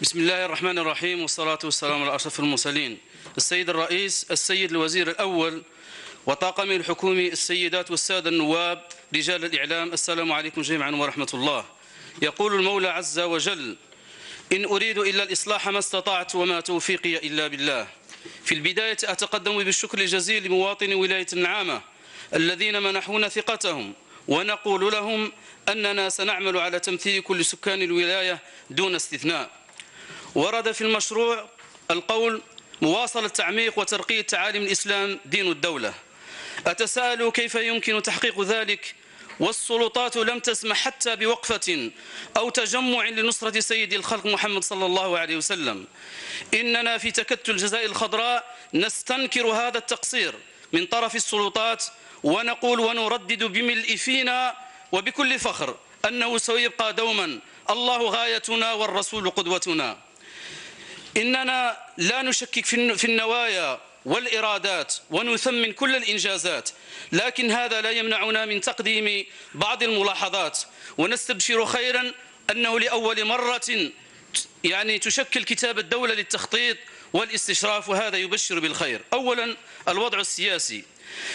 بسم الله الرحمن الرحيم، والصلاة والسلام على أشرف المرسلين. السيد الرئيس، السيد الوزير الأول، وطاقم الحكومي، السيدات والسادة النواب، رجال الإعلام، السلام عليكم جميعا ورحمة الله. يقول المولى عز وجل: إن أريد إلا الإصلاح ما استطعت وما توفيقي إلا بالله. في البداية أتقدم بالشكر الجزيل لمواطني ولاية النعامة الذين منحونا ثقتهم، ونقول لهم أننا سنعمل على تمثيل كل سكان الولاية دون استثناء. ورد في المشروع القول: مواصلة تعميق وترقية تعاليم الإسلام دين الدولة. أتساءل كيف يمكن تحقيق ذلك والسلطات لم تسمح حتى بوقفة أو تجمع لنصرة سيد الخلق محمد صلى الله عليه وسلم. إننا في تكتل الجزائر الخضراء نستنكر هذا التقصير من طرف السلطات، ونقول ونردد بملء فينا وبكل فخر أنه سيبقى دوما الله غايتنا والرسول قدوتنا. إننا لا نشكك في النوايا والإرادات ونثمن كل الإنجازات، لكن هذا لا يمنعنا من تقديم بعض الملاحظات، ونستبشر خيرا أنه لأول مرة تشكل كتاب الدولة للتخطيط والاستشراف، وهذا يبشر بالخير. أولا، الوضع السياسي.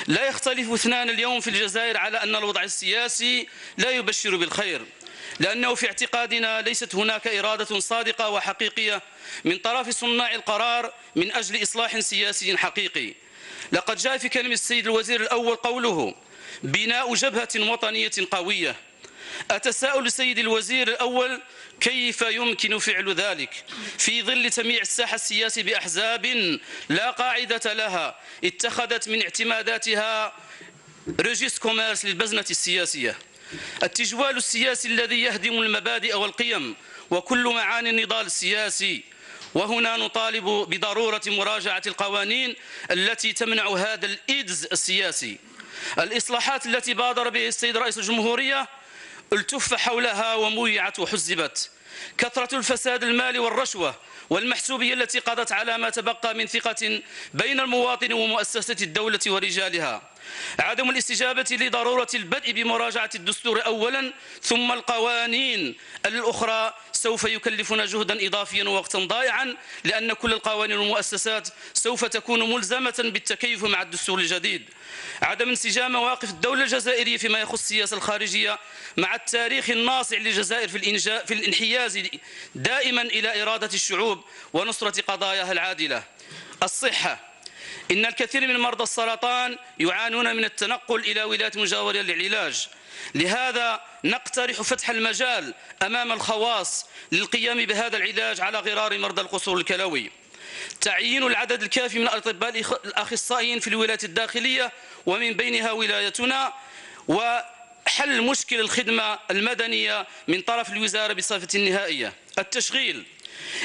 لا يختلف اثنان اليوم في الجزائر على أن الوضع السياسي لا يبشر بالخير، لأنه في اعتقادنا ليست هناك إرادة صادقة وحقيقية من طرف صناع القرار من أجل إصلاح سياسي حقيقي. لقد جاء في كلمة السيد الوزير الأول قوله: بناء جبهة وطنية قوية. أتساءل السيد الوزير الأول كيف يمكن فعل ذلك في ظل تمييع الساحة السياسي بأحزاب لا قاعدة لها اتخذت من اعتماداتها ريجيست كوميرس للبزنة السياسية، التجوال السياسي الذي يهدم المبادئ والقيم وكل معاني النضال السياسي. وهنا نطالب بضرورة مراجعة القوانين التي تمنع هذا الإيدز السياسي. الإصلاحات التي بادر بها السيد رئيس الجمهورية التف حولها ومويعت وحزبت. كثرة الفساد المالي والرشوة والمحسوبية التي قضت على ما تبقى من ثقة بين المواطن ومؤسسة الدولة ورجالها. عدم الاستجابة لضرورة البدء بمراجعة الدستور أولا، ثم القوانين الأخرى سوف يكلفنا جهدا إضافيا ووقتا ضائعا، لأن كل القوانين والمؤسسات سوف تكون ملزمة بالتكيف مع الدستور الجديد. عدم انسجام مواقف الدولة الجزائرية فيما يخص السياسة الخارجية مع التاريخ الناصع للجزائر في الانحياز دائما إلى إرادة الشعوب ونصرة قضاياها العادلة. الصحة. إن الكثير من مرضى السرطان يعانون من التنقل إلى ولايات مجاورة للعلاج، لهذا نقترح فتح المجال أمام الخواص للقيام بهذا العلاج على غرار مرضى القصور الكلوي. تعيين العدد الكافي من الأطباء الأخصائيين في الولايات الداخلية ومن بينها ولايتنا، وحل مشكل الخدمة المدنية من طرف الوزارة بصفة نهائية. التشغيل.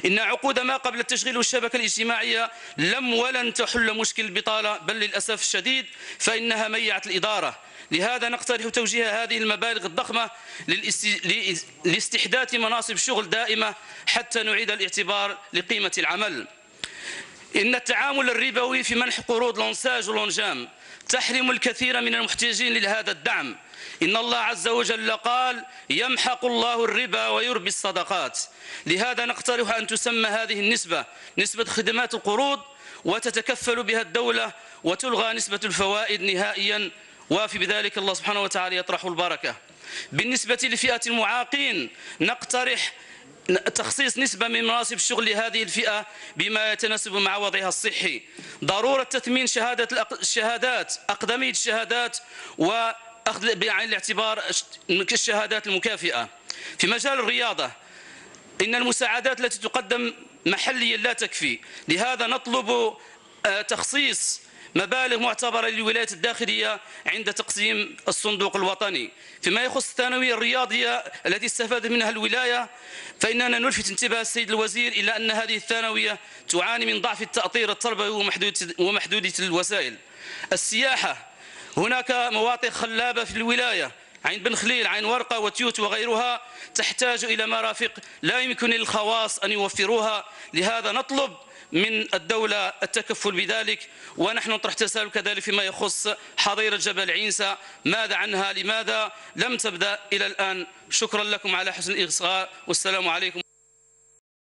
إن عقود ما قبل التشغيل والشبكة الاجتماعية لم ولن تحل مشكل البطالة، بل للأسف الشديد فإنها ميعت الإدارة. لهذا نقترح توجيه هذه المبالغ الضخمة لاستحداث مناصب شغل دائمة حتى نعيد الاعتبار لقيمة العمل. إن التعامل الربوي في منح قروض لونساج ولونجام تحرم الكثير من المحتاجين لهذا الدعم. إن الله عز وجل قال: يمحق الله الربا ويربي الصدقات. لهذا نقترح أن تسمى هذه النسبة نسبة خدمات القروض، وتتكفل بها الدولة، وتلغى نسبة الفوائد نهائيا، وفي بذلك الله سبحانه وتعالى يطرح البركة. بالنسبة لفئة المعاقين نقترح تخصيص نسبة من مناصب الشغل لهذه الفئة بما يتناسب مع وضعها الصحي. ضرورة تثمين الشهادات، أقدمية الشهادات، وأخذ بعين الاعتبار الشهادات المكافئة. في مجال الرياضة، إن المساعدات التي تقدم محليا لا تكفي، لهذا نطلب تخصيص مبالغ معتبرة للولايات الداخلية عند تقسيم الصندوق الوطني. فيما يخص الثانوية الرياضية التي استفادت منها الولاية، فإننا نلفت انتباه السيد الوزير إلى أن هذه الثانوية تعاني من ضعف التأطير التربوي ومحدودية الوسائل. السياحة. هناك مواطن خلابة في الولاية: عين بن خليل، عين ورقة، وتيوت وغيرها، تحتاج إلى مرافق لا يمكن للخواص أن يوفروها. لهذا نطلب من الدولة التكفل بذلك. ونحن نطرح تساؤل كذلك فيما يخص حظيرة جبل عيسى، ماذا عنها؟ لماذا لم تبدأ إلى الآن؟ شكرا لكم على حسن الإصغاء، والسلام عليكم.